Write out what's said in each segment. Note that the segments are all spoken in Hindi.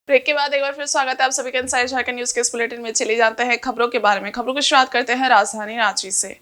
ब्रेक के बाद एक बार फिर स्वागत है आप सभी का इनसाइड झारखंड न्यूज के इस बुलेटिन में। चले जाते हैं खबरों के बारे में। खबरों की शुरुआत करते हैं राजधानी रांची से।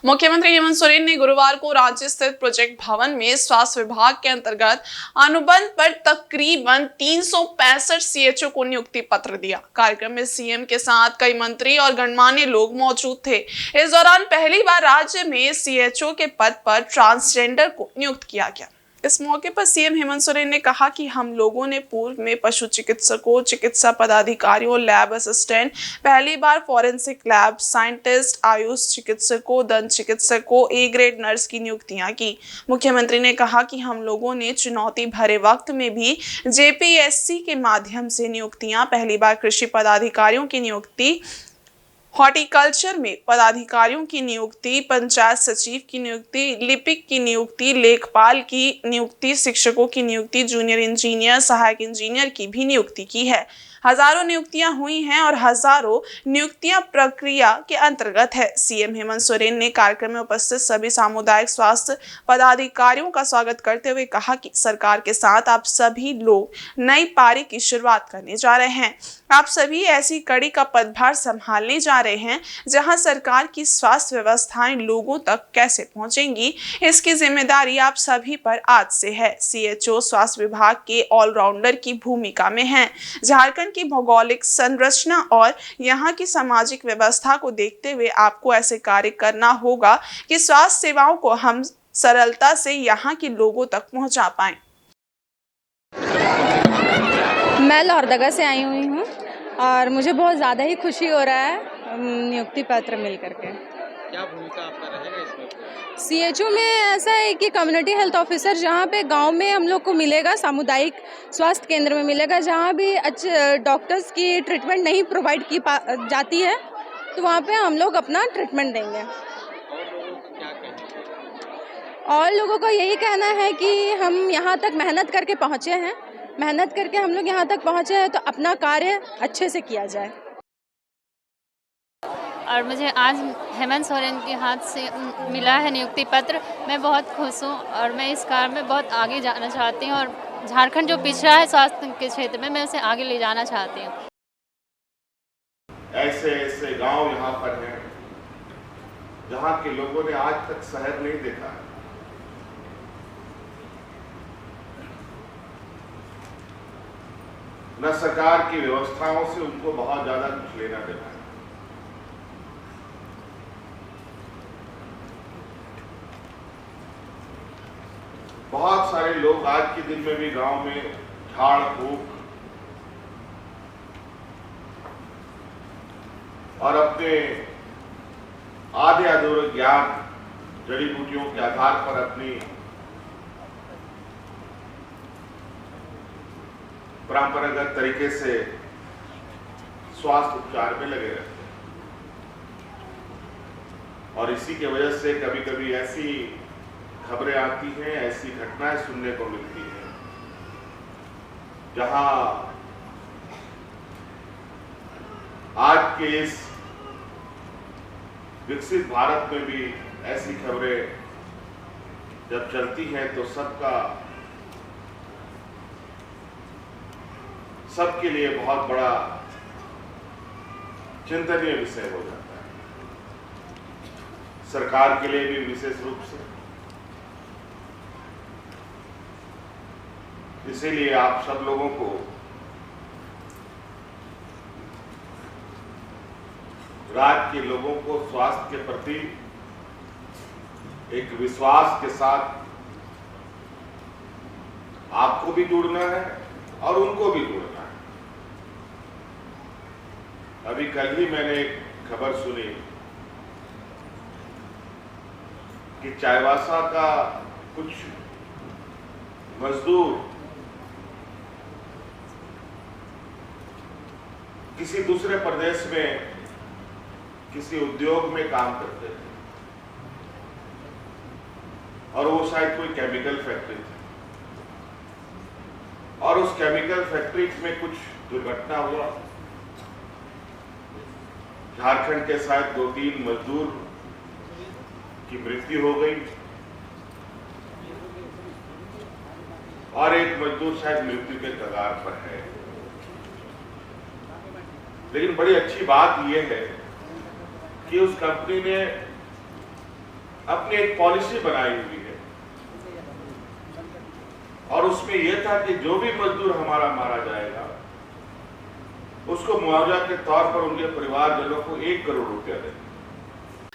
मुख्यमंत्री हेमंत सोरेन ने गुरुवार को रांची स्थित प्रोजेक्ट भवन में स्वास्थ्य विभाग के अंतर्गत अनुबंध पर तकरीबन 365 सीएचओ को नियुक्ति पत्र दिया। कार्यक्रम में सीएम के साथ कई मंत्री और गणमान्य लोग मौजूद थे। इस दौरान पहली बार राज्य में सीएचओ के पद पर ट्रांसजेंडर को नियुक्त किया गया। इस मौके पर सीएम हेमंत सोरेन ने कहा कि हम लोगों ने पूर्व में पशु चिकित्सकों, चिकित्सा पदाधिकारियों, लैब असिस्टेंट, पहली बार फॉरेंसिक लैब साइंटिस्ट, आयुष चिकित्सकों, दंत चिकित्सकों, ए ग्रेड नर्स की नियुक्तियां की। मुख्यमंत्री ने कहा कि हम लोगों ने चुनौती भरे वक्त में भी जेपीएससी के माध्यम से नियुक्तियां, पहली बार कृषि पदाधिकारियों की नियुक्ति, हॉर्टिकल्चर में पदाधिकारियों की नियुक्ति, पंचायत सचिव की नियुक्ति, लिपिक की नियुक्ति, लेखपाल की नियुक्ति, शिक्षकों की नियुक्ति, जूनियर इंजीनियर, सहायक इंजीनियर की भी नियुक्ति की है। हजारों नियुक्तियां हुई हैं और हजारों नियुक्तियां प्रक्रिया के अंतर्गत है। सीएम हेमंत सोरेन ने कार्यक्रम में उपस्थित सभी सामुदायिक स्वास्थ्य पदाधिकारियों का स्वागत करते हुए कहा कि सरकार के साथ आप सभी लोग नई पारी की शुरुआत करने जा रहे हैं। आप सभी ऐसी कड़ी का पदभार संभालने जा रहे हैं जहां सरकार की स्वास्थ्य व्यवस्थाएं लोगों तक कैसे पहुंचेंगी, इसकी जिम्मेदारी आप सभी पर आज से है। सीएचओ स्वास्थ्य विभाग के ऑलराउंडर की भूमिका में हैं। झारखंड की भौगोलिक संरचना और यहाँ की सामाजिक व्यवस्था को देखते हुए आपको ऐसे कार्य करना होगा कि स्वास्थ्य सेवाओं को हम सरलता से यहाँ के लोगों तक पहुँचा पाएं। मैं लोहरदगा से आई हुई हूँ और मुझे बहुत ज़्यादा ही खुशी हो रहा है नियुक्ति पत्र मिल करके। क्या भूमिका आपका रहेगा इसमें? सीएचओ में ऐसा है कि कम्युनिटी हेल्थ ऑफिसर जहाँ पे गांव में हम लोग को मिलेगा, सामुदायिक स्वास्थ्य केंद्र में मिलेगा, जहाँ भी अच्छे डॉक्टर्स की ट्रीटमेंट नहीं प्रोवाइड की जाती है तो वहाँ पे हम लोग अपना ट्रीटमेंट देंगे। और लोगों का यही कहना है कि हम यहाँ तक मेहनत करके पहुँचे हैं, मेहनत करके हम लोग यहाँ तक पहुँचे हैं तो अपना कार्य अच्छे से किया जाए। और मुझे आज हेमंत सोरेन के हाथ से मिला है नियुक्ति पत्र। मैं बहुत खुश हूँ और मैं इस कार्य में बहुत आगे जाना चाहती हूँ और झारखंड जो पिछड़ा है स्वास्थ्य के क्षेत्र में, मैं उसे आगे ले जाना चाहती हूँ। ऐसे ऐसे गांव यहाँ पर हैं जहाँ के लोगों ने आज तक शहर नहीं देखा है। न सरकार की व्यवस्थाओं से उनको बहुत ज्यादा कुछ लेना देना है। बहुत सारे लोग आज के दिन में भी गांव में झाड़ फूक और अपने आधे अधूरे ज्ञान जड़ी बूटियों के आधार पर अपनी परंपरागत तरीके से स्वास्थ्य उपचार में लगे रहते हैं। और इसी की वजह से कभी कभी ऐसी खबरें आती हैं, ऐसी घटनाएं सुनने को मिलती हैं जहां आज के इस विकसित भारत में भी ऐसी खबरें जब चलती हैं तो सबके लिए बहुत बड़ा चिंतनीय विषय हो जाता है, सरकार के लिए भी विशेष रूप से। इसीलिए आप सब लोगों को राज्य के लोगों को स्वास्थ्य के प्रति एक विश्वास के साथ आपको भी जुड़ना है और उनको भी जुड़ना है। अभी कल ही मैंने एक खबर सुनी कि चाईबासा का कुछ मजदूर किसी दूसरे प्रदेश में किसी उद्योग में काम करते थे और वो शायद कोई केमिकल फैक्ट्री थी और उस केमिकल फैक्ट्री में कुछ दुर्घटना हुआ। झारखंड के शायद 2-3 मजदूर की मृत्यु हो गई और एक मजदूर शायद मृत्यु के कगार पर है। लेकिन बड़ी अच्छी बात यह है कि उस कंपनी ने अपनी एक पॉलिसी बनाई हुई है और उसमें यह था कि जो भी मजदूर हमारा मारा जाएगा उसको मुआवजा के तौर पर उनके परिवारजनों को 1 करोड़ रुपया दें।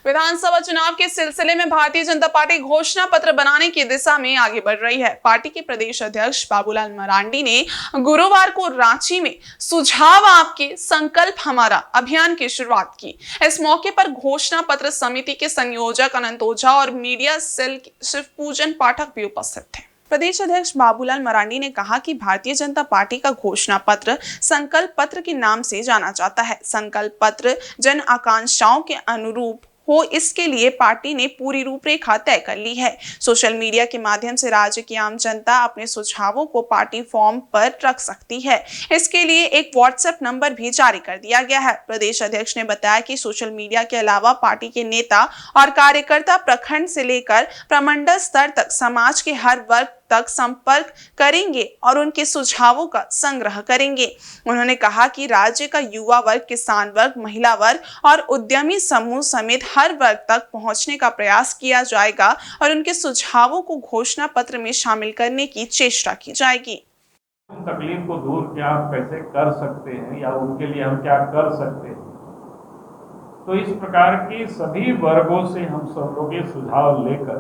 विधानसभा चुनाव के सिलसिले में भारतीय जनता पार्टी घोषणा पत्र बनाने की दिशा में आगे बढ़ रही है। पार्टी के प्रदेश अध्यक्ष बाबूलाल मरांडी ने गुरुवार को रांची में सुझाव आपके संकल्प हमारा अभियान की शुरुआत की। इस मौके पर घोषणा पत्र समिति के संयोजक अनंत ओझा और मीडिया सेल के शिवपूजन पाठक भी उपस्थित थे। प्रदेश अध्यक्ष बाबूलाल मरांडी ने कहा कि भारतीय जनता पार्टी का घोषणा पत्र संकल्प पत्र के नाम से जाना जाता है। संकल्प पत्र जन आकांक्षाओं के अनुरूप हो, इसके लिए पार्टी ने पूरी रूपरेखा तय कर ली है। सोशल मीडिया के माध्यम से राज्य की आम जनता अपने सुझावों को पार्टी फॉर्म पर रख सकती है। इसके लिए एक व्हाट्सएप नंबर भी जारी कर दिया गया है। प्रदेश अध्यक्ष ने बताया कि सोशल मीडिया के अलावा पार्टी के नेता और कार्यकर्ता प्रखंड से लेकर प्रमंडल स्तर तक समाज के हर वर्ग तक संपर्क करेंगे और उनके सुझावों का संग्रह करेंगे। उन्होंने कहा कि राज्य का युवा वर्ग, किसान वर्ग, महिला वर्ग और उद्यमी समूह समेत हर वर्ग तक पहुंचने का प्रयास किया जाएगा और उनके सुझावों को घोषणा पत्र में शामिल करने की चेष्टा की जाएगी। तकलीफ को दूर क्या कैसे कर सकते हैं या उनके लिए हम क्या कर सकते हैं, तो इस प्रकार की सभी वर्गों से हम सब लोग ये सुझाव लेकर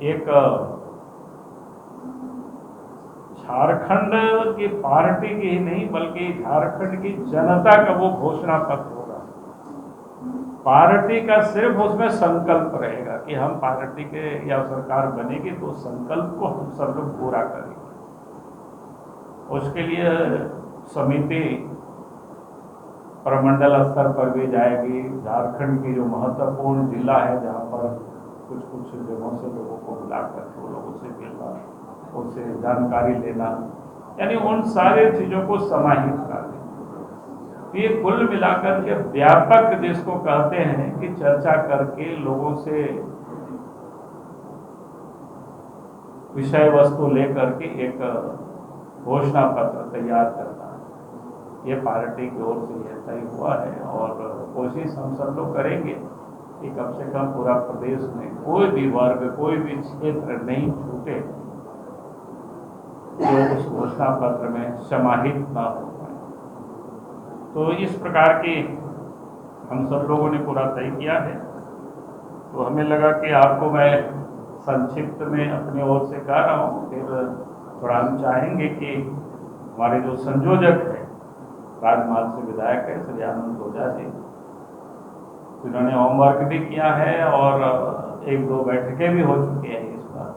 एक झारखंड की पार्टी की ही नहीं बल्कि झारखंड की जनता का वो घोषणा पत्र होगा। पार्टी का सिर्फ उसमें संकल्प रहेगा कि हम पार्टी के या सरकार बनेगी तो संकल्प को हम सब लोग पूरा करेंगे। उसके लिए समिति प्रमंडल स्तर पर भी जाएगी। झारखंड की जो महत्वपूर्ण जिला है जहाँ पर कुछ जगहों से लोगों को बुलाकर वो लोगों से मिलना, उनसे जानकारी लेना, यानी उन सारे चीजों को समाहित कर दें। ये कुल मिलाकर के व्यापक जिसको कहते हैं कि चर्चा करके लोगों से विषय वस्तु लेकर के एक घोषणा पत्र तैयार करना है। ये पार्टी की ओर से यह तय हुआ है और कोशिश हम सब लोग करेंगे कि कम से कम पूरा प्रदेश में कोई भी वर्ग, कोई भी क्षेत्र नहीं छूटे जो उस घोषणा पत्र में समाहित न हो पाए। तो इस प्रकार की हम सब लोगों ने पूरा तय किया है। तो हमें लगा कि आपको मैं संक्षिप्त में अपनी ओर से कह रहा हूँ, फिर थोड़ा हम चाहेंगे कि हमारे जो संयोजक है, राजमाल से विधायक है श्री अनंत ओझा जी, जिन्होंने होमवर्क भी किया है और 1-2 बैठकें भी हो चुकी हैं इस बार,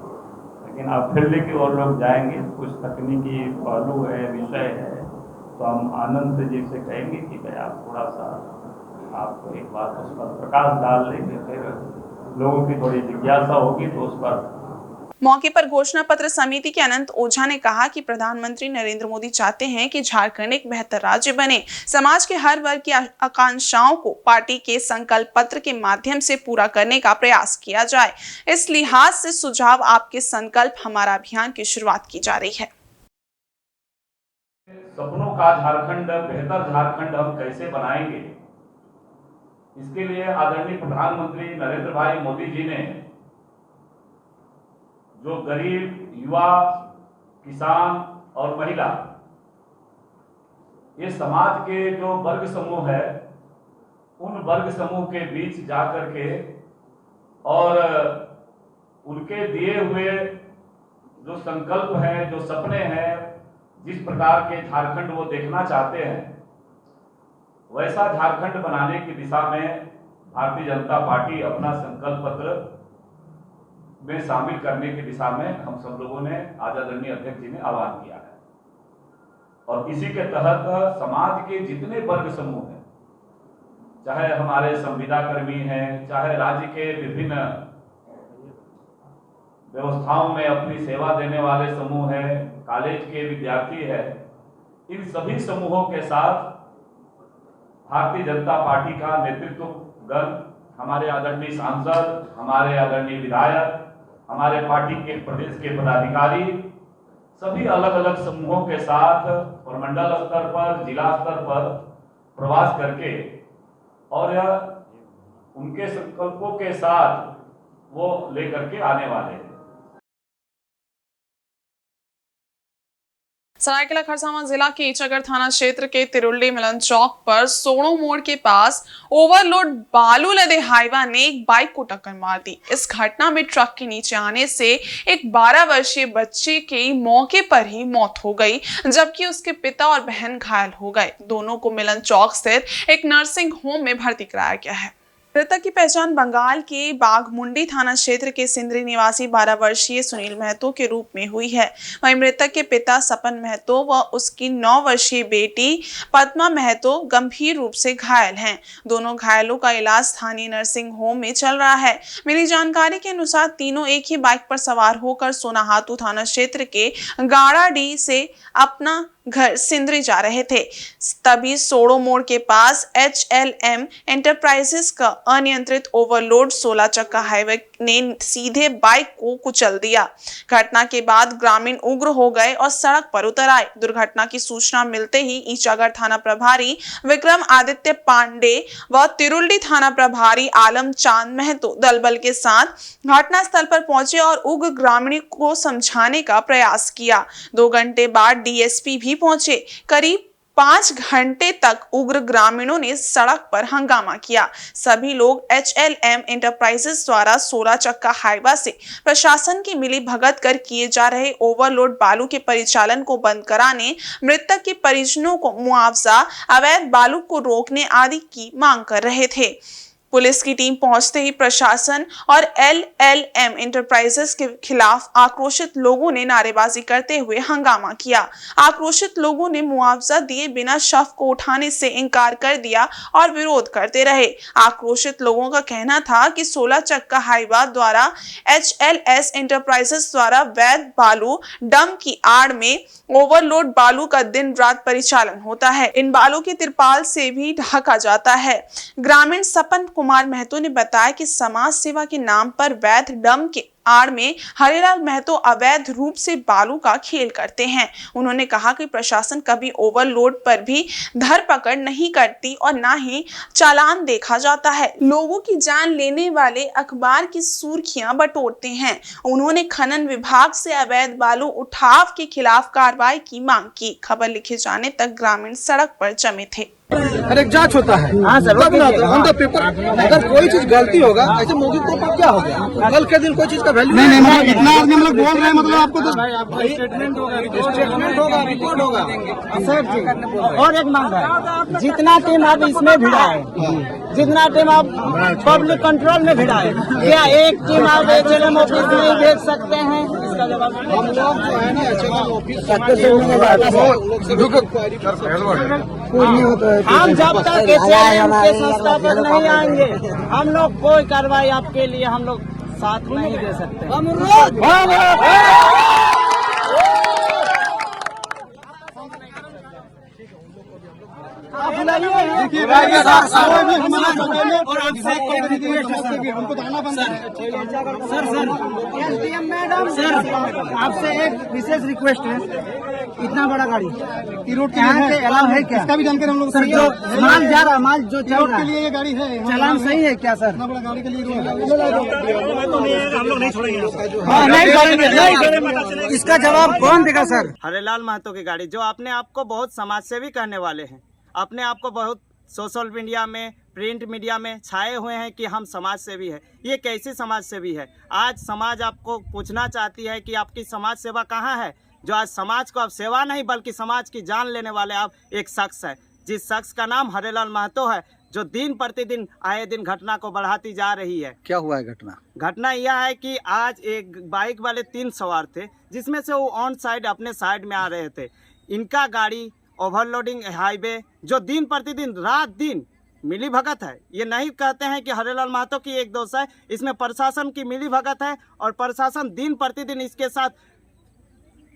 लेकिन अब फील्ड की ओर लोग जाएंगे, कुछ तकनीकी पहलू है, विषय है, तो हम आनंद जी से कहेंगे कि भाई आप थोड़ा सा आपको एक बात उस पर प्रकाश डाल लेंगे, फिर लोगों की थोड़ी जिज्ञासा होगी तो उस पर। मौके पर घोषणा पत्र समिति के अनंत ओझा ने कहा कि प्रधानमंत्री नरेंद्र मोदी चाहते हैं कि झारखंड एक बेहतर राज्य बने। समाज के हर वर्ग की आकांक्षाओं को पार्टी के संकल्प पत्र के माध्यम से पूरा करने का प्रयास किया जाए। इस लिहाज से सुझाव आपके संकल्प हमारा अभियान की शुरुआत की जा रही है। सपनों का झारखंड, बेहतर झारखंड हम कैसे बनाएंगे, इसके लिए आदरणीय प्रधानमंत्री नरेंद्र भाई मोदी जी ने जो गरीब, युवा, किसान और महिला, ये समाज के जो वर्ग समूह है, उन वर्ग समूह के बीच जाकर के और उनके दिए हुए जो संकल्प है, जो सपने हैं, जिस प्रकार के झारखंड वो देखना चाहते हैं, वैसा झारखंड बनाने की दिशा में भारतीय जनता पार्टी अपना संकल्प पत्र में शामिल करने की दिशा में हम सब लोगों ने आज आदरणीय अध्यक्ष जी ने आह्वान किया है। और इसी के तहत समाज के जितने वर्ग समूह हैं, चाहे हमारे संविदा कर्मी हैं, चाहे राज्य के विभिन्न व्यवस्थाओं में अपनी सेवा देने वाले समूह हैं, कॉलेज के विद्यार्थी हैं, इन सभी समूहों के साथ भारतीय जनता पार्टी का नेतृत्व गण, हमारे आदरणीय सांसद, हमारे आदरणीय विधायक, हमारे पार्टी के प्रदेश के पदाधिकारी, सभी अलग अलग समूहों के साथ प्रमंडल स्तर पर, जिला स्तर पर प्रवास करके और उनके संकल्पों के साथ वो लेकर के आने वाले हैं। सरायकेला खरसावां जिला के ईचागढ़ थाना क्षेत्र के तिरुल्ली मिलन चौक पर सोड़ो मोड़ के पास ओवरलोड बालू लदे हाईवा ने एक बाइक को टक्कर मार दी। इस घटना में ट्रक के नीचे आने से एक 12 वर्षीय बच्चे की मौके पर ही मौत हो गई, जबकि उसके पिता और बहन घायल हो गए। दोनों को मिलन चौक स्थित एक नर्सिंग होम में भर्ती कराया गया है। मृतक की पहचान बंगाल के बाघमुंडी थाना क्षेत्र के सिंदरी निवासी 12 वर्षीय सुनील महतो के रूप में हुई है। वहीं मृतक के पिता सपन महतो व उसकी 9 वर्षीय बेटी पद्मा महतो गंभीर रूप से घायल हैं। दोनों घायलों का इलाज स्थानीय नर्सिंग होम में चल रहा है। मिली जानकारी के अनुसार तीनों एक ही बाइक पर सवार होकर सोनाहातू थाना क्षेत्र के गाड़ाडीह से अपना घर सिंदरी जा रहे थे। तभी सोड़ो मोड़ के पास HLM एंटरप्राइजेस का अनियंत्रित ओवरलोड 16 चक्का हाईवे ने सीधे बाइक को कुचल दिया। घटना के बाद ग्रामीण उग्र हो गए और सड़क पर उतर आए। दुर्घटना की सूचना मिलते ही ईचागढ़ थाना प्रभारी विक्रम आदित्य पांडे व तिरुल्ली थाना प्रभारी आलम चांद महतो दलबल के साथ घटनास्थल पर पहुंचे और उग्र ग्रामीण को समझाने का प्रयास किया। 2 घंटे बाद DSP भी पहुंचे। करीब 5 घंटे तक उग्र ग्रामीणों ने सड़क पर हंगामा किया। सभी लोग HLM एंटरप्राइजेस द्वारा 16 चक्का हाईवा से प्रशासन की मिली भगत कर किए जा रहे ओवरलोड बालू के परिचालन को बंद कराने, मृतक के परिजनों को मुआवजा, अवैध बालू को रोकने आदि की मांग कर रहे थे। पुलिस की टीम पहुंचते ही प्रशासन और LLM एंटरप्राइजेस के खिलाफ आक्रोशित लोगों ने नारेबाजी करते हुए हंगामा किया। आक्रोशित लोगों ने मुआवजा दिए बिना शव को उठाने से इनकार कर दिया और विरोध करते रहे। आक्रोशित लोगों का कहना था कि 16 चक्का हाईवा द्वारा HLS एंटरप्राइजेस द्वारा वैध बालू डंप की आड़ में ओवरलोड बालू का दिन रात परिचालन होता है। इन बालू की तिरपाल से भी ढका जाता है। ग्रामीण सपन कुमार महतो ने बताया कि समाज सेवा के नाम पर वैध डंप के आड़ में हरिलाल महतो अवैध रूप से बालू का खेल करते हैं। उन्होंने कहा कि प्रशासन कभी ओवरलोड पर भी धरपकड़ नहीं करती और ना ही चालान देखा जाता है। लोगों की जान लेने वाले अखबार की सुर्खियां बटोरते हैं। उन्होंने खनन विभाग से अवैध बालू उठाव के खिलाफ कार्रवाई की मांग की। खबर लिखे जाने तक ग्रामीण सड़क पर जमे थे। अरे एक जांच होता है। हाँ सर, ऑन द पेपर अगर कोई चीज गलती होगा, ऐसे मौके पर क्या हो गया, कल के दिन कोई चीज का वैल्यू नहीं, मतलब इतना आदमी हम लोग बोल रहे हैं, मतलब आपको तो स्टेटमेंट होगा, रिकॉर्ड होगा सर जी। और एक मांग है, जितना टीम आप इसमें भिड़ा है, जितना टीम आप पब्लिक कंट्रोल में भिड़ा है, क्या एक टीम आप HLM ऑफिस में भेज सकते हैं? इसका जवाब हम लोग जो है ना HLM ऑफिस हम जब तक HLM के संस्था पर नहीं आएंगे, हम लोग कोई कार्रवाई आपके लिए हम लोग साथ नहीं दे सकते। सर आपसे एक विशेष रिक्वेस्ट है, इतना बड़ा गाड़ी रोड के यहाँ पे अलाउ है क्या? इसका भी जानकर हम लोग सर, जो माल जा रहा, माल जो चल रहा है के लिए ये गाड़ी है, चालान सही है क्या सर? इतना बड़ा गाड़ी के लिए हम लोग नहीं छोड़ेंगे। इसका जवाब कौन देगा सर? हरिलाल महतो की गाड़ी, जो अपने आप को बहुत समाजसेवी कहने वाले हैं, अपने आप को बहुत सोशल मीडिया में, प्रिंट मीडिया में छाए हुए हैं कि हम समाज सेवी है। ये कैसी समाज सेवी है? आज समाज आपको पूछना चाहती है कि आपकी समाज सेवा कहाँ है? जो आज समाज को आप सेवा नहीं बल्कि समाज की जान लेने वाले आप एक शख्स है, जिस शख्स का नाम हरिलाल महतो है, जो दिन प्रतिदिन आए दिन घटना को बढ़ाती जा रही है। क्या हुआ है घटना? घटना यह है कि आज एक बाइक वाले 3 सवार थे, जिसमें से वो ऑन साइड अपने साइड में आ रहे थे। इनका गाड़ी ओवरलोडिंग हाईवे, जो दिन प्रतिदिन रात दिन मिली भगत है। ये नहीं कहते हैं कि हरिलाल महतो की एक दोष है, इसमें प्रशासन की मिली भगत है और प्रशासन दिन प्रतिदिन इसके साथ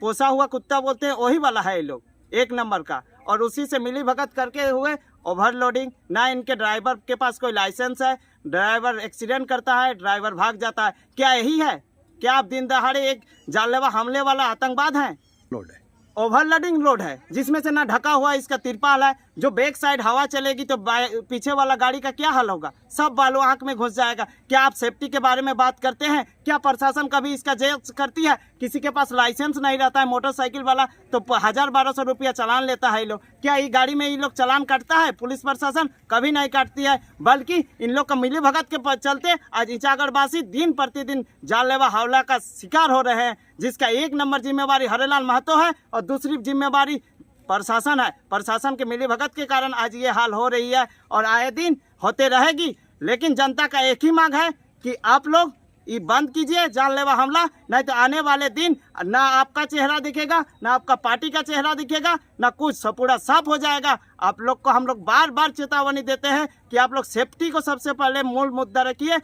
पोसा हुआ कुत्ता बोलते हैं वही वाला है ये लोग, 1 नंबर का। और उसी से मिली भगत करके हुए ओवरलोडिंग। ना इनके ड्राइवर के पास कोई लाइसेंस है, ड्राइवर एक्सीडेंट करता है, ड्राइवर भाग जाता है। क्या यही है? क्या आप दिन दहाड़े एक जानलेवा हमले वाला आतंकवाद हैं? लोड है, ओवरलोडिंग लोड है, जिसमें से ना ढका हुआ इसका तिरपाल है, जो बैक साइड हवा चलेगी तो पीछे वाला गाड़ी का क्या हाल होगा, सब बालू आंख में घुस जाएगा। क्या आप सेफ्टी के बारे में बात करते हैं? क्या प्रशासन कभी इसका जांच करती है? किसी के पास लाइसेंस नहीं रहता है मोटरसाइकिल वाला तो 1000-1200 रुपया चालान लेता है लोग। क्या ये गाड़ी में ये लोग चालान काटता है? पुलिस प्रशासन कभी नहीं काटती है, बल्कि इन लोग का मिली भगत के चलते आज ईचागढ़वासी दिन प्रतिदिन जानलेवा हमला का शिकार हो रहे हैं, जिसका एक नंबर जिम्मेवारी हरेलाल महतो है और दूसरी जिम्मेवारी प्रशासन है। प्रशासन के मिली भगत के कारण आज ये हाल हो रही है और आए दिन होते रहेगी। लेकिन जनता का एक ही मांग है कि आप लोग ये बंद कीजिए जानलेवा हमला, नहीं तो आने वाले दिन ना आपका चेहरा दिखेगा, ना आपका पार्टी का चेहरा दिखेगा, ना कुछ, सब पूरा साफ हो जाएगा। आप लोग को हम लोग बार बार चेतावनी देते हैं कि आप लोग सेफ्टी को सबसे पहले मूल मुद्दा रखिए।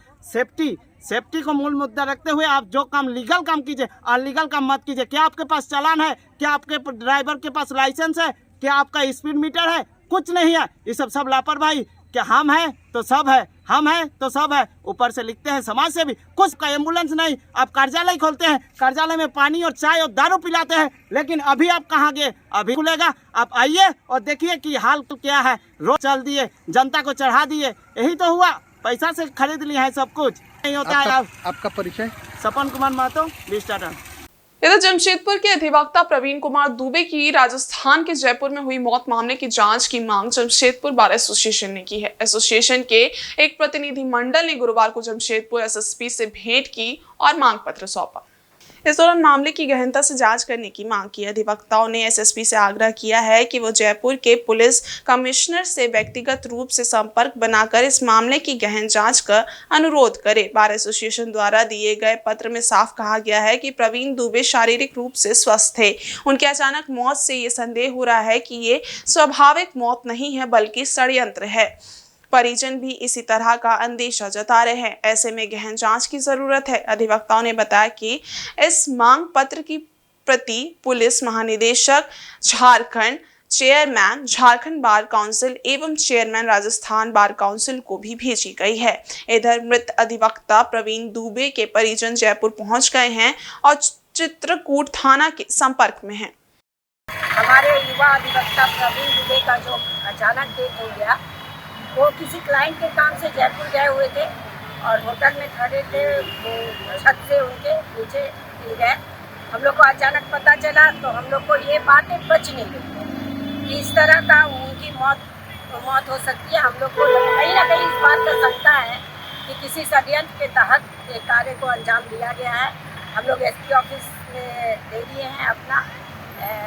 सेफ्टी को मूल मुद्दा रखते हुए आप जो काम लीगल काम कीजिए, अनलीगल काम मत कीजिए। क्या आपके पास चालान है? क्या आपके ड्राइवर के पास लाइसेंस है? क्या आपका स्पीड मीटर है? कुछ नहीं है। ये सब लापरवाही। क्या हम हैं तो सब है, हम हैं तो सब है। ऊपर से लिखते हैं समाज से भी कुछ का एम्बुलेंस नहीं। आप कार्यालय खोलते हैं, कार्यालय में पानी और चाय और दारू पिलाते हैं, लेकिन अभी आप कहाँ गए? अभी खुलेगा, आप आइए और देखिए कि हाल तो क्या है। रोज चल दिए, जनता को चढ़ा दिए, यही तो हुआ। पैसा से खरीद लिया है सब कुछ, नहीं होता है। आपका परिचय? सपन कुमार महतो, लिस्टाटर। इधर जमशेदपुर के अधिवक्ता प्रवीण कुमार दुबे की राजस्थान के जयपुर में हुई मौत मामले की जांच की मांग जमशेदपुर बार एसोसिएशन ने की है। एसोसिएशन के एक प्रतिनिधि मंडल ने गुरुवार को जमशेदपुर एसएसपी से भेंट की और मांग पत्र सौंपा। इस दौरान मामले की गहनता से जांच करने की मांग की। अधिवक्ताओं ने एसएसपी से आग्रह किया है कि वो जयपुर के पुलिस कमिश्नर से व्यक्तिगत रूप से संपर्क बनाकर इस मामले की गहन जांच का अनुरोध करे। बार एसोसिएशन द्वारा दिए गए पत्र में साफ कहा गया है कि प्रवीण दुबे शारीरिक रूप से स्वस्थ थे। उनकी अचानक मौत से ये संदेह हो रहा है कि ये स्वाभाविक मौत नहीं है बल्कि षड्यंत्र है। परिजन भी इसी तरह का अंदेशा जता रहे हैं। ऐसे में गहन जांच की जरूरत है। अधिवक्ताओं ने बताया कि इस मांग पत्र की प्रति पुलिस महानिदेशक Jharkhand, chairman Jharkhand bar council एवं चेयरमैन राजस्थान बार काउंसिल को भी भेजी गई है। इधर मृत अधिवक्ता प्रवीण दुबे के परिजन जयपुर पहुंच गए हैं और चित्रकूट थाना के संपर्क में हैं। हमारे युवा अधिवक्ता प्रवीण दुबे का जो अचानक डेथ हो गया, वो किसी क्लाइंट के काम से जयपुर गए हुए थे और होटल में खड़े थे, वो छत से उनके नीचे गिर गए। हम लोग को अचानक पता चला तो हम लोग को ये बातें बच नहीं गई कि इस तरह का उनकी मौत हो सकती है। हम लोग को कहीं ना कहीं इस बात का शंका है कि किसी षड्यंत्र के तहत एक कार्य को अंजाम दिया गया है। हम लोग एसपी ऑफिस में दे दिए हैं अपना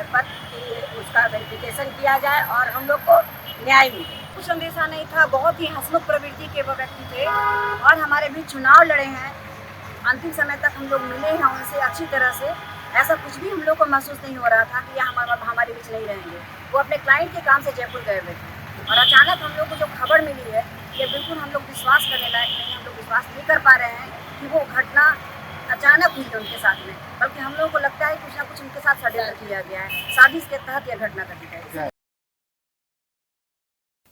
पत्र कि उसका वेरिफिकेशन किया जाए और हम लोग को न्याय मिले। कुछ अंदेशा नहीं था, बहुत ही हंसमुख प्रवृत्ति के वो व्यक्ति थे और हमारे भी चुनाव लड़े हैं। अंतिम समय तक हम लोग मिले हैं उनसे अच्छी तरह से। ऐसा कुछ भी हम लोग को महसूस नहीं हो रहा था कि यह हमारे बीच नहीं रहेंगे। वो अपने क्लाइंट के काम से जयपुर गए हुए थे और अचानक हम लोग को जो खबर मिली है ये बिल्कुल हम लोग विश्वास करने लायक नहीं, हम लोग विश्वास नहीं कर पा रहे हैं कि वो घटना अचानक हुई उनके साथ में, बल्कि हम लोगों को लगता है कुछ ना कुछ उनके साथ षड्यंत्र किया गया है, साजिश के तहत यह घटना घटित है।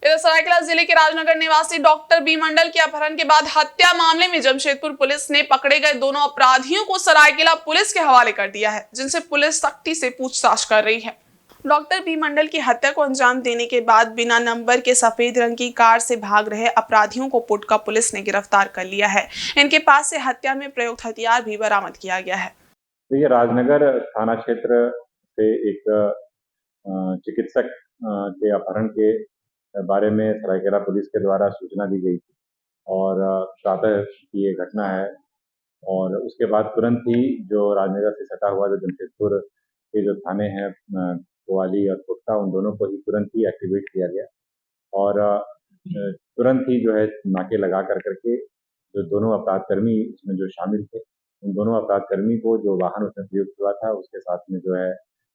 इधर सरायकेला जिले के राजनगर निवासी डॉक्टर बी मंडल के अपहरण के बाद हत्या मामले में जमशेदपुर पुलिस ने पकड़े गए दोनों अपराधियों को सरायकेला पुलिस के हवाले कर दिया है, जिनसे पुलिस सख्ती से पूछताछ कर रही है। डॉक्टर बी मंडल की हत्या को अंजाम देने के बाद बिना नंबर के सफेद रंग की कार से भाग रहे अपराधियों को पुटका पुलिस ने गिरफ्तार कर लिया है। इनके पास से हत्या में प्रयुक्त हथियार भी बरामद किया गया है। तो ये राजनगर थाना क्षेत्र से एक चिकित्सक के अपहरण के बारे में सरायकेला पुलिस के द्वारा सूचना दी गई थी और प्रातः की ये घटना है और उसके बाद तुरंत ही जो राजनगर से सटा हुआ जो जमशेदपुर के जो थाने हैं कोवाली और पुटका, उन दोनों को ही तुरंत ही एक्टिवेट किया गया और तुरंत ही जो है नाके लगा करके जो दोनों अपराधकर्मी इसमें जो शामिल थे, उन दोनों अपराधकर्मी को जो वाहन उसमें प्रयुक्त हुआ था उसके साथ में जो है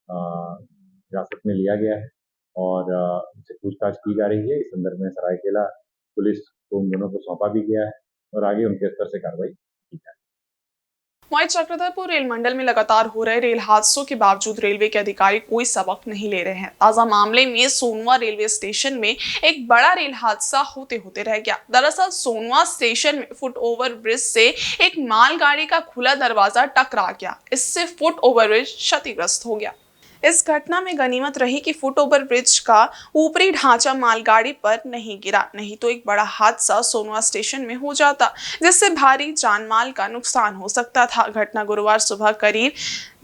हिरासत में लिया गया है और उनसे पूछताछ की जा रही है। इस संदर्भ में सरायकेला पुलिस को उन दोनों को सौंपा भी गया है और आगे उनके स्तर से कार्रवाई की जाएगी। वहीं चक्रधरपुर रेल मंडल में लगातार हो रहे रेल हादसों के बावजूद रेलवे के अधिकारी कोई सबक नहीं ले रहे हैं। ताजा मामले में सोनवा रेलवे स्टेशन में एक बड़ा रेल हादसा होते होते रह गया। दरअसल सोनवा स्टेशन में फुट ओवर ब्रिज से एक मालगाड़ी का खुला दरवाजा टकरा गया। इससे फुट ओवर ब्रिज क्षतिग्रस्त हो गया। इस घटना में गनीमत रही कि फुट ओवर ब्रिज का ऊपरी ढांचा मालगाड़ी पर नहीं गिरा, नहीं तो एक बड़ा हादसा सोनवा स्टेशन में हो जाता, जिससे भारी जानमाल का नुकसान हो सकता था। घटना गुरुवार सुबह करीब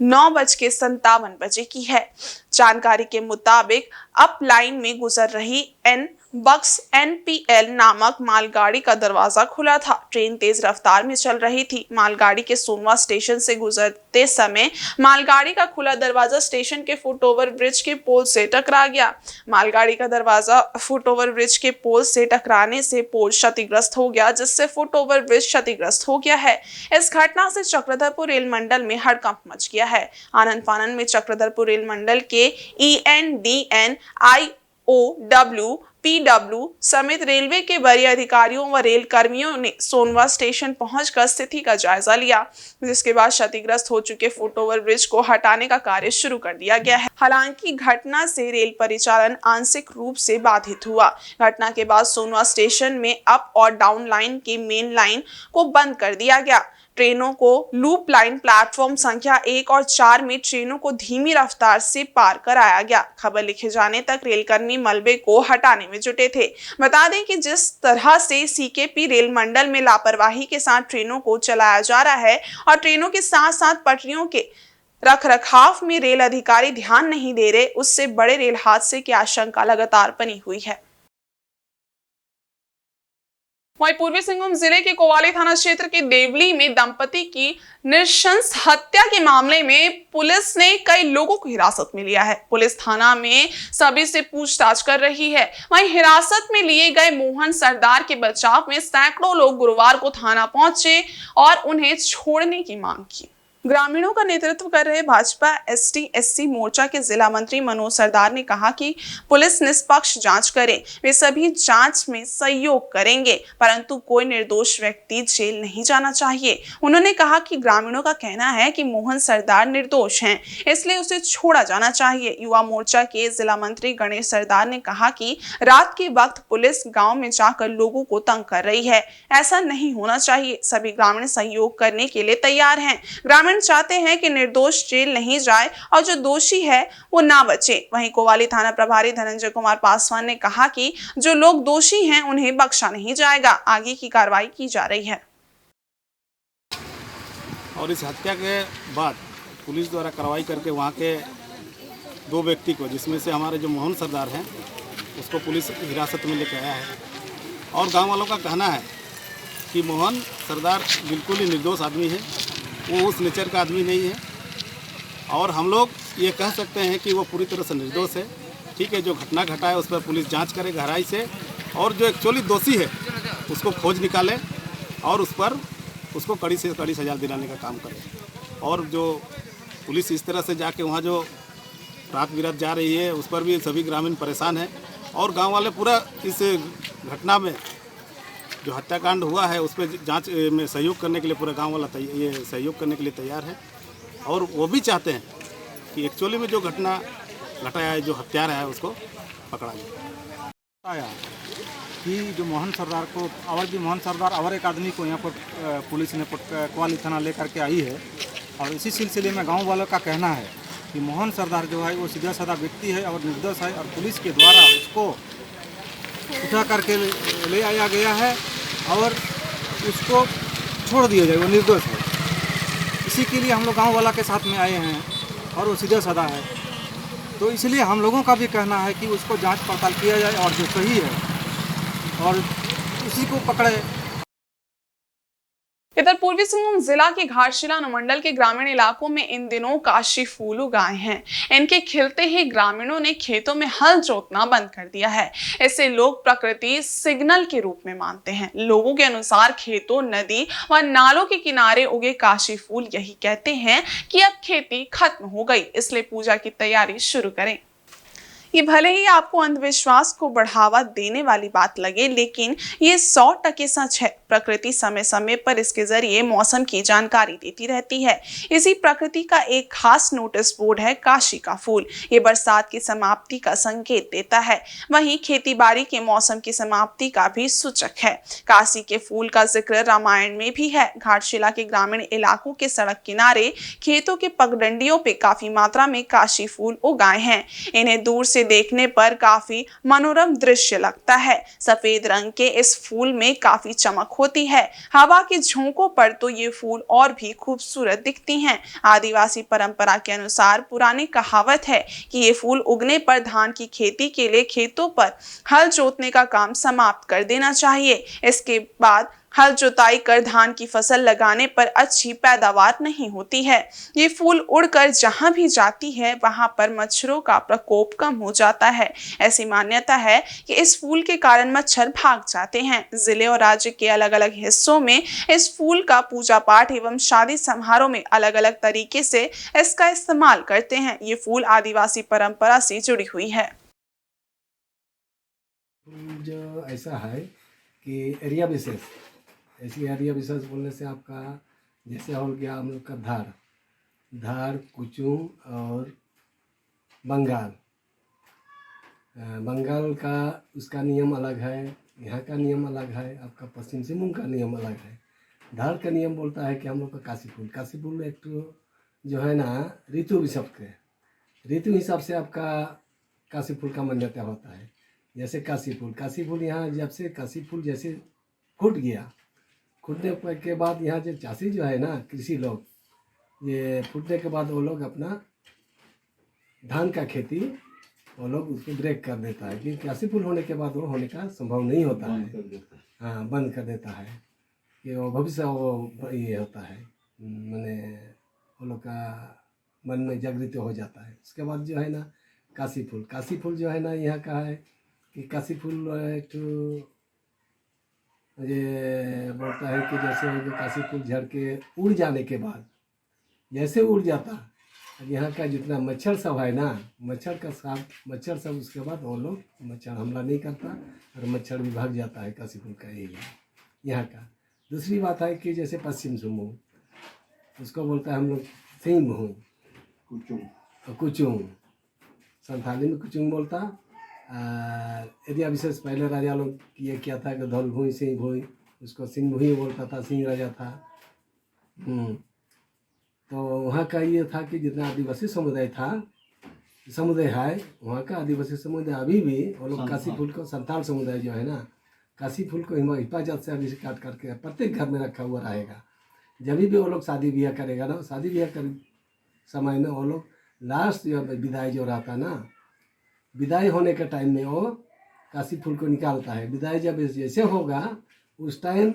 9:57 की है। जानकारी के मुताबिक अप लाइन में गुजर रही बक्स NPL नामक मालगाड़ी का दरवाजा खुला था। ट्रेन तेज रफ्तार में चल रही थी। मालगाड़ी के सोनवा स्टेशन से गुजरते समय मालगाड़ी का खुला दरवाजा स्टेशन के फुट ओवर ब्रिज के पोल से टकरा गया। मालगाड़ी का दरवाजा फुट ओवर ब्रिज के पोल से टकराने से पोल क्षतिग्रस्त हो गया, जिससे फुट ओवर ब्रिज क्षतिग्रस्त हो गया है। इस घटना से चक्रधरपुर रेल मंडल में हड़कंप मच गया है। आनन फानन में चक्रधरपुर रेल मंडल के ENDN IOW PW समेत रेलवे के वरीय अधिकारियों व रेल कर्मियों ने सोनवा स्टेशन पहुंचकर स्थिति का जायजा लिया, जिसके बाद क्षतिग्रस्त हो चुके फुट ओवर ब्रिज को हटाने का कार्य शुरू कर दिया गया है। हालांकि घटना से रेल परिचालन आंशिक रूप से बाधित हुआ। घटना के बाद सोनवा स्टेशन में अप और डाउन लाइन के मेन लाइन को बंद कर दिया गया। ट्रेनों को लूप लाइन प्लेटफॉर्म संख्या 1 और 4 में ट्रेनों को धीमी रफ्तार से पार कराया गया। खबर लिखे जाने तक रेलकर्मी मलबे को हटाने में जुटे थे। बता दें कि जिस तरह से CKP रेल मंडल में लापरवाही के साथ ट्रेनों को चलाया जा रहा है और ट्रेनों के साथ साथ पटरियों के रखरखाव में रेल अधिकारी ध्यान नहीं दे रहे, उससे बड़े रेल हादसे की आशंका लगातार बनी हुई है। वहीं पूर्वी सिंहभूम जिले के कोवाली थाना क्षेत्र के देवली में दंपति की नृशंस हत्या के मामले में पुलिस ने कई लोगों को हिरासत में लिया है। पुलिस थाना में सभी से पूछताछ कर रही है। वहीं हिरासत में लिए गए मोहन सरदार के बचाव में सैकड़ों लोग गुरुवार को थाना पहुंचे और उन्हें छोड़ने की मांग की। ग्रामीणों का नेतृत्व कर रहे भाजपा ST/SC मोर्चा के जिला मंत्री मनोज सरदार ने कहा कि पुलिस निष्पक्ष जांच करे। वे सभी जांच में सहयोग करेंगे, परंतु कोई निर्दोष व्यक्ति जेल नहीं जाना चाहिए। उन्होंने कहा कि ग्रामीणों का कहना है कि मोहन सरदार निर्दोष हैं, इसलिए उसे छोड़ा जाना चाहिए। युवा मोर्चा के जिला मंत्री गणेश सरदार ने कहा कि रात के वक्त पुलिस गाँव में जाकर लोगों को तंग कर रही है, ऐसा नहीं होना चाहिए। सभी ग्रामीण सहयोग करने के लिए तैयार हैं। ग्रामीण चाहते हैं कि निर्दोष जेल नहीं जाए और जो दोषी है वो ना बचे। वहीं कोवाली थाना प्रभारी धनंजय कुमार पासवान ने कहा कि जो लोग दोषी हैं उन्हें बख्शा नहीं जाएगा, आगे की कार्रवाई की जा रही है। और इस हत्या के बाद पुलिस द्वारा कार्रवाई करके वहाँ के 2 व्यक्ति को, जिसमें से हमारे जो मोहन सरदार हैं उसको पुलिस हिरासत में लेकर आया है। और गाँव वालों का कहना है कि मोहन सरदार बिल्कुल ही निर्दोष आदमी है, वो उस नेचर का आदमी नहीं है और हम लोग ये कह सकते हैं कि वो पूरी तरह से निर्दोष है। ठीक है, जो घटना घटा है उस पर पुलिस जांच करे गहराई से और जो एक्चुअली दोषी है उसको खोज निकाले और उसको कड़ी से कड़ी सजा दिलाने का काम करे। और जो पुलिस इस तरह से जाके वहाँ जो रात बिरात जा रही है उस पर भी सभी ग्रामीण परेशान हैं और गाँव वाले पूरा इस घटना में जो हत्याकांड हुआ है उस पर जांच में सहयोग करने के लिए पूरा गांव वाला ये सहयोग करने के लिए तैयार है। और वो भी चाहते हैं कि एक्चुअली में जो घटना घटाया है, जो हत्यार है उसको पकड़ा जाए। आया कि जो मोहन सरदार को मोहन सरदार और एक आदमी को यहाँ पर पुलिस ने कोवाली थाना लेकर के आई है और इसी सिलसिले में गाँव वालों का कहना है कि मोहन सरदार जो है वो सीधा साधा व्यक्ति है और निर्दोष है और पुलिस के द्वारा उसको उठा करके ले आया गया है और उसको छोड़ दिया जाए, वो निर्दोष है। इसी के लिए हम लोग गांव वाला के साथ में आए हैं और वो सीधा साधा है, तो इसलिए हम लोगों का भी कहना है कि उसको जांच पड़ताल किया जाए और जो सही है और उसी को पकड़े। इधर पूर्वी सिंहभूम जिला के घाटशिला अनुमंडल के ग्रामीण इलाकों में इन दिनों काशी फूल उगाए हैं। इनके खिलते ही ग्रामीणों ने खेतों में हल जोतना बंद कर दिया है। इसे लोग प्रकृति सिग्नल के रूप में मानते हैं। लोगों के अनुसार खेतों, नदी व नालों के किनारे उगे काशी फूल यही कहते हैं कि अब खेती खत्म हो गई, इसलिए पूजा की तैयारी शुरू करें। ये भले ही आपको अंधविश्वास को बढ़ावा देने वाली बात लगे, लेकिन ये 100% सच है। प्रकृति समय समय पर इसके जरिए मौसम की जानकारी देती रहती है। इसी प्रकृति का एक खास नोटिस बोर्ड है काशी का फूल। ये बरसात की समाप्ति का संकेत देता है, वहीं खेती-बाड़ी के मौसम की समाप्ति का भी सूचक है। काशी के फूल का जिक्र रामायण में भी है। घाटशिला के ग्रामीण इलाकों के सड़क किनारे, खेतों के पगडंडियों पे काफी मात्रा में काशी फूल उगाए हैं। इन्हें दूर से देखने पर काफी मनोरम दृश्य लगता है। सफेद रंग के इस फूल में काफी चमक होती है। हवा के झोंकों पर तो ये फूल और भी खूबसूरत दिखती हैं। आदिवासी परंपरा के अनुसार पुरानी कहावत है कि ये फूल उगने पर धान की खेती के लिए खेतों पर हल जोतने का काम समाप्त कर देना चाहिए। इसके बाद हल जोताई कर धान की फसल लगाने पर अच्छी पैदावार नहीं होती है। ये फूल उड़कर जहां भी जाती है वहां पर मच्छरों का प्रकोप कम हो जाता है। ऐसी मान्यता है कि इस फूल के कारण मच्छर भाग जाते हैं। जिले और राज्य के अलग अलग हिस्सों में इस फूल का पूजा पाठ एवं शादी समारोह में अलग अलग तरीके से इसका इस्तेमाल करते हैं। ये फूल आदिवासी परंपरा से जुड़ी हुई है। जो ऐसा है कि एरिया विशेष, ऐसी एरिया विशेष बोलने से आपका जैसे हो गया हम लोग का धार, कुचुम और बंगाल। बंगाल का उसका नियम अलग है, यहाँ का नियम अलग है, आपका पश्चिम सिंहभूम का नियम अलग है। धार का नियम बोलता है कि हम लोग का काशी फूल एक तो जो है ना ऋतु हिसाब से आपका काशी फूल का मान्यता होता है। जैसे काशी फूल यहाँ जब से काशी फूल जैसे फूट गया, फूटने के बाद यहाँ जो चाषी जो है ना कृषि लोग, ये फूटने के बाद वो लोग अपना धान का खेती वो लोग उसको ब्रेक कर देता है, क्योंकि काशी फूल होने के बाद वो होने का संभव नहीं होता है। हाँ, बंद कर देता है कि वो भविष्य वो ये होता है, मैंने वो लोग का मन में जागृत हो जाता है। उसके बाद जो है ना काशी फूल जो है ना यहाँ का है कि काशी फूल एक तो ये बोलता है कि जैसे काशी फूल झड़ के उड़ जाने के बाद जैसे उड़ जाता, यहाँ का जितना मच्छर सब है ना, मच्छर सब उसके बाद वो लोग मच्छर हमला नहीं करता और मच्छर भी भाग जाता है। काशी फूल का यही है यहाँ का। दूसरी बात है कि जैसे पश्चिम सिंहभूम, उसको बोलता है हम लोग सिंहभूम, कुचुम, संथाली में कुचुम बोलता। एरिया विशेष पहले राजा लोग ये किया था कि धौल भूई सिंह भूई, उसको सिंह भूई बोलता था, सिंह राजा था। तो वहाँ का ये था कि जितना आदिवासी समुदाय है, वहाँ का आदिवासी समुदाय अभी भी वो लोग काशी फूल को, संथाल समुदाय जो है ना, काशी फूल को हिफाजत से अभी से काट करके प्रत्येक घर में रखा हुआ रहेगा। जब भी वो लोग शादी ब्याह करेगा ना, शादी ब्याह कर समय में वो लोग लास्ट जो विदाई जो रहता ना, विदाई होने के टाइम में वो काशी फूल को निकालता है। विदाई जब जैसे होगा उस टाइम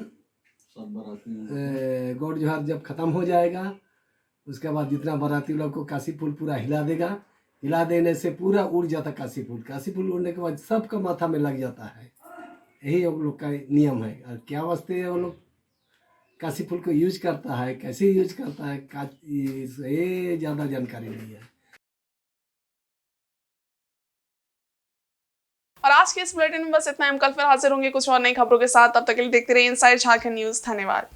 गौड़ जोहार जब ख़त्म हो जाएगा, उसके बाद जितना बाराती लोग को काशी फूल पूरा हिला देगा। हिला देने से पूरा उड़ जाता काशी फूल उड़ने के बाद सबका माथा में लग जाता है। यही वो लोग का नियम है। और क्या वास्ते वो लोग काशी फूल को यूज करता है, कैसे यूज करता है, ये ज़्यादा जानकारी नहीं है। और आज के इस बुलेटिन में बस इतना। हम कल फिर हाजिर होंगे कुछ और नई खबरों के साथ। तब तक के लिए देखते रहिए इनसाइड झारखंड न्यूज। धन्यवाद।